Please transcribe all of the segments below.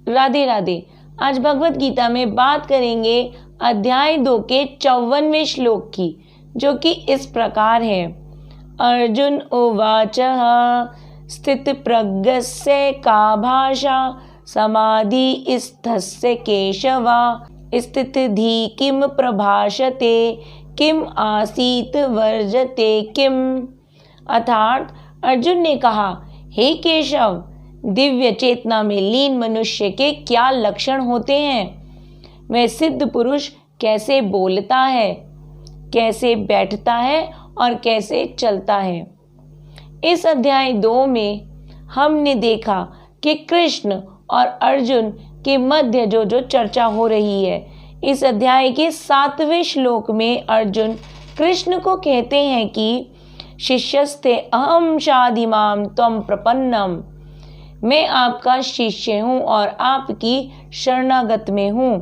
राधे राधे। आज भगवत गीता में बात करेंगे अध्याय 2 के 54वें श्लोक की, जो कि इस प्रकार है। अर्जुन उवाच स्थित प्रज्ञस्य का भाषा समाधि स्थस्य केशवा स्थितिधि किम प्रभाषते किम आसीत वर्जते किम। अर्थात अर्जुन ने कहा, हे केशव, दिव्य चेतना में लीन मनुष्य के क्या लक्षण होते हैं? वह सिद्ध पुरुष कैसे बोलता है, कैसे बैठता है और कैसे चलता है। इस अध्याय 2 में हमने देखा कि कृष्ण और अर्जुन के मध्य जो चर्चा हो रही है। इस अध्याय के 7वें श्लोक में अर्जुन कृष्ण को कहते हैं कि शिष्यस्ते अहम शाधिमाम त्वं प्रपन्नम, मैं आपका शिष्य हूँ और आपकी शरणागत में हूँ।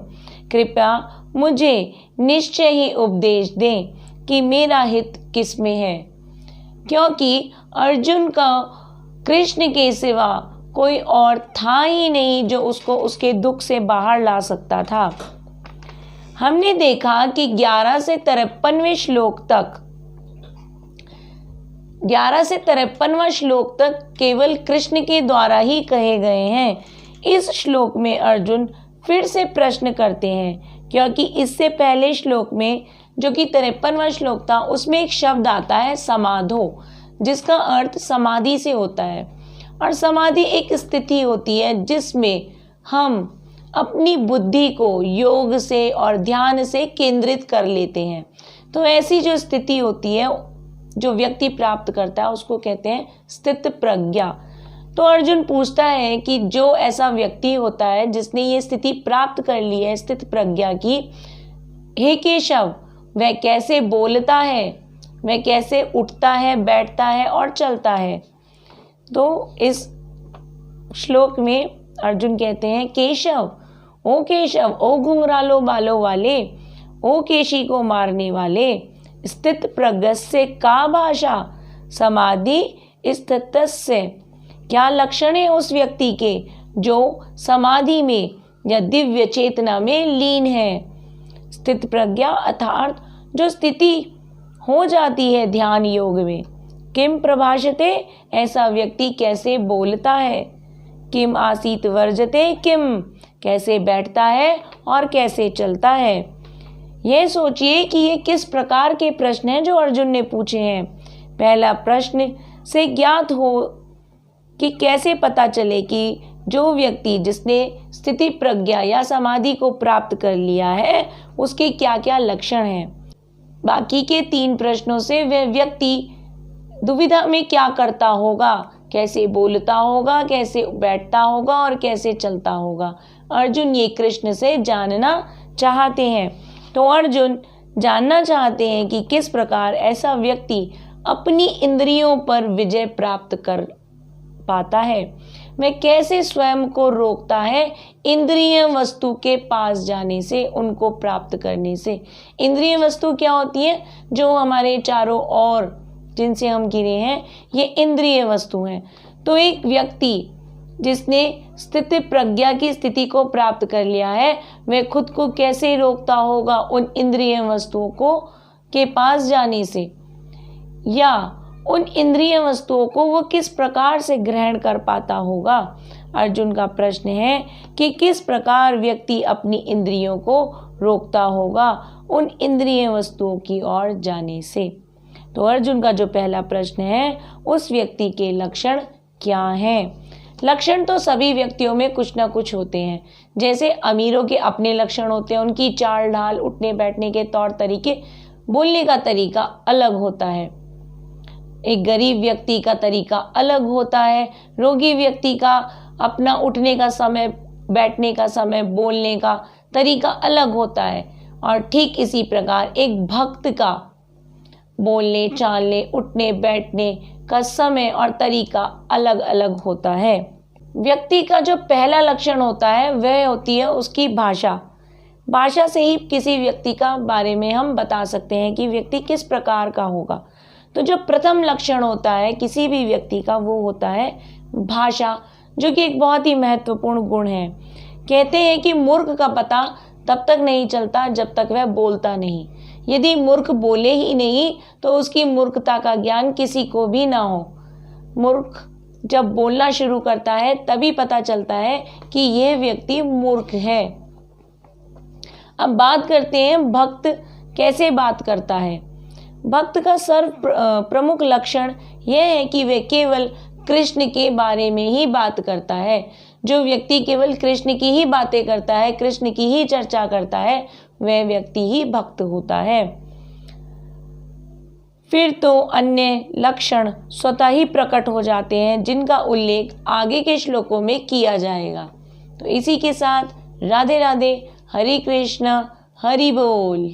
कृपया मुझे निश्चय ही उपदेश दें कि मेरा हित किस में है। क्योंकि अर्जुन का कृष्ण के सिवा कोई और था ही नहीं जो उसको उसके दुख से बाहर ला सकता था। हमने देखा कि 11 से 53वें श्लोक तक 11 से 53वां श्लोक तक केवल कृष्ण के द्वारा ही कहे गए हैं। इस श्लोक में अर्जुन फिर से प्रश्न करते हैं, क्योंकि इससे पहले श्लोक में जो कि 53वां श्लोक था उसमें एक शब्द आता है समाधो, जिसका अर्थ समाधि से होता है। और समाधि एक स्थिति होती है जिसमें हम अपनी बुद्धि को योग से और ध्यान से केंद्रित कर लेते हैं। तो ऐसी जो स्थिति होती है जो व्यक्ति प्राप्त करता है उसको कहते हैं स्थित प्रज्ञा। तो अर्जुन पूछता है कि जो ऐसा व्यक्ति होता है जिसने ये स्थिति प्राप्त कर ली है स्थित प्रज्ञा की, हे केशव, वह कैसे बोलता है, वह कैसे उठता है, बैठता है और चलता है। तो इस श्लोक में अर्जुन कहते हैं, केशव, ओ घुंघरालो बालों वाले, ओ केशी को मारने वाले, स्थित प्रज्ञस्य का भाषा समाधि स्थितस्य, क्या लक्षण है उस व्यक्ति के जो समाधि में या दिव्य चेतना में लीन है। स्थित प्रज्ञा अर्थात जो स्थिति हो जाती है ध्यान योग में। किम प्रभाषते, ऐसा व्यक्ति कैसे बोलता है। किम आसीत वर्जते किम, कैसे बैठता है और कैसे चलता है। यह सोचिए कि ये किस प्रकार के प्रश्न हैं जो अर्जुन ने पूछे हैं। पहला प्रश्न से ज्ञात हो कि कैसे पता चले कि जो व्यक्ति जिसने स्थिति प्रज्ञा या समाधि को प्राप्त कर लिया है उसके क्या क्या लक्षण हैं। बाकी के 3 प्रश्नों से वह व्यक्ति दुविधा में क्या करता होगा, कैसे बोलता होगा, कैसे बैठता होगा और कैसे चलता होगा। अर्जुन ये कृष्ण से जानना चाहते हैं। तो अर्जुन जानना चाहते हैं कि किस प्रकार ऐसा व्यक्ति अपनी इंद्रियों पर विजय प्राप्त कर पाता है। वह कैसे स्वयं को रोकता है इंद्रिय वस्तु के पास जाने से, उनको प्राप्त करने से। इंद्रिय वस्तु क्या होती है? जो हमारे चारों ओर जिनसे हम घिरे हैं, ये इंद्रिय वस्तु हैं। तो एक व्यक्ति जिसने स्थिति प्रज्ञा की स्थिति को प्राप्त कर लिया है वह खुद को कैसे रोकता होगा उन इंद्रिय वस्तुओं को के पास जाने से, या उन इंद्रिय वस्तुओं को वो किस प्रकार से ग्रहण कर पाता होगा। अर्जुन का प्रश्न है कि किस प्रकार व्यक्ति अपनी इंद्रियों को रोकता होगा उन इंद्रिय वस्तुओं की ओर जाने से। तो अर्जुन का जो पहला प्रश्न है, उस व्यक्ति के लक्षण क्या हैं। लक्षण तो सभी व्यक्तियों में कुछ ना कुछ होते हैं। जैसे अमीरों के अपने लक्षण होते हैं, उनकी चाल ढाल, उठने बैठने के तौर तरीके, बोलने का तरीका अलग होता है। एक गरीब व्यक्ति का तरीका अलग होता है, रोगी व्यक्ति का अपना उठने का समय, बैठने का समय, बोलने का तरीका अलग होता है। और ठीक इसी प्रकार एक भक्त का बोलने, चालने, उठने, बैठने का समय और तरीका अलग अलग होता है। व्यक्ति का जो पहला लक्षण होता है वह होती है उसकी भाषा। भाषा से ही किसी व्यक्ति का बारे में हम बता सकते हैं कि व्यक्ति किस प्रकार का होगा। तो जो प्रथम लक्षण होता है किसी भी व्यक्ति का वो होता है भाषा, जो कि एक बहुत ही महत्वपूर्ण गुण है। कहते हैं कि मूर्ख का पता तब तक नहीं चलता जब तक वह बोलता नहीं। यदि मूर्ख बोले ही नहीं तो उसकी मूर्खता का ज्ञान किसी को भी ना हो। मूर्ख जब बोलना शुरू करता है तभी पता चलता है कि यह व्यक्ति मूर्ख है। अब बात करते हैं भक्त कैसे बात करता है। भक्त का सर्व प्रमुख लक्षण यह है कि वह केवल कृष्ण के बारे में ही बात करता है। जो व्यक्ति केवल कृष्ण की ही बातें करता है, कृष्ण की ही चर्चा करता है, वह व्यक्ति ही भक्त होता है। फिर तो अन्य लक्षण स्वतः ही प्रकट हो जाते हैं जिनका उल्लेख आगे के श्लोकों में किया जाएगा। तो इसी के साथ राधे राधे, हरि कृष्ण, हरि बोल।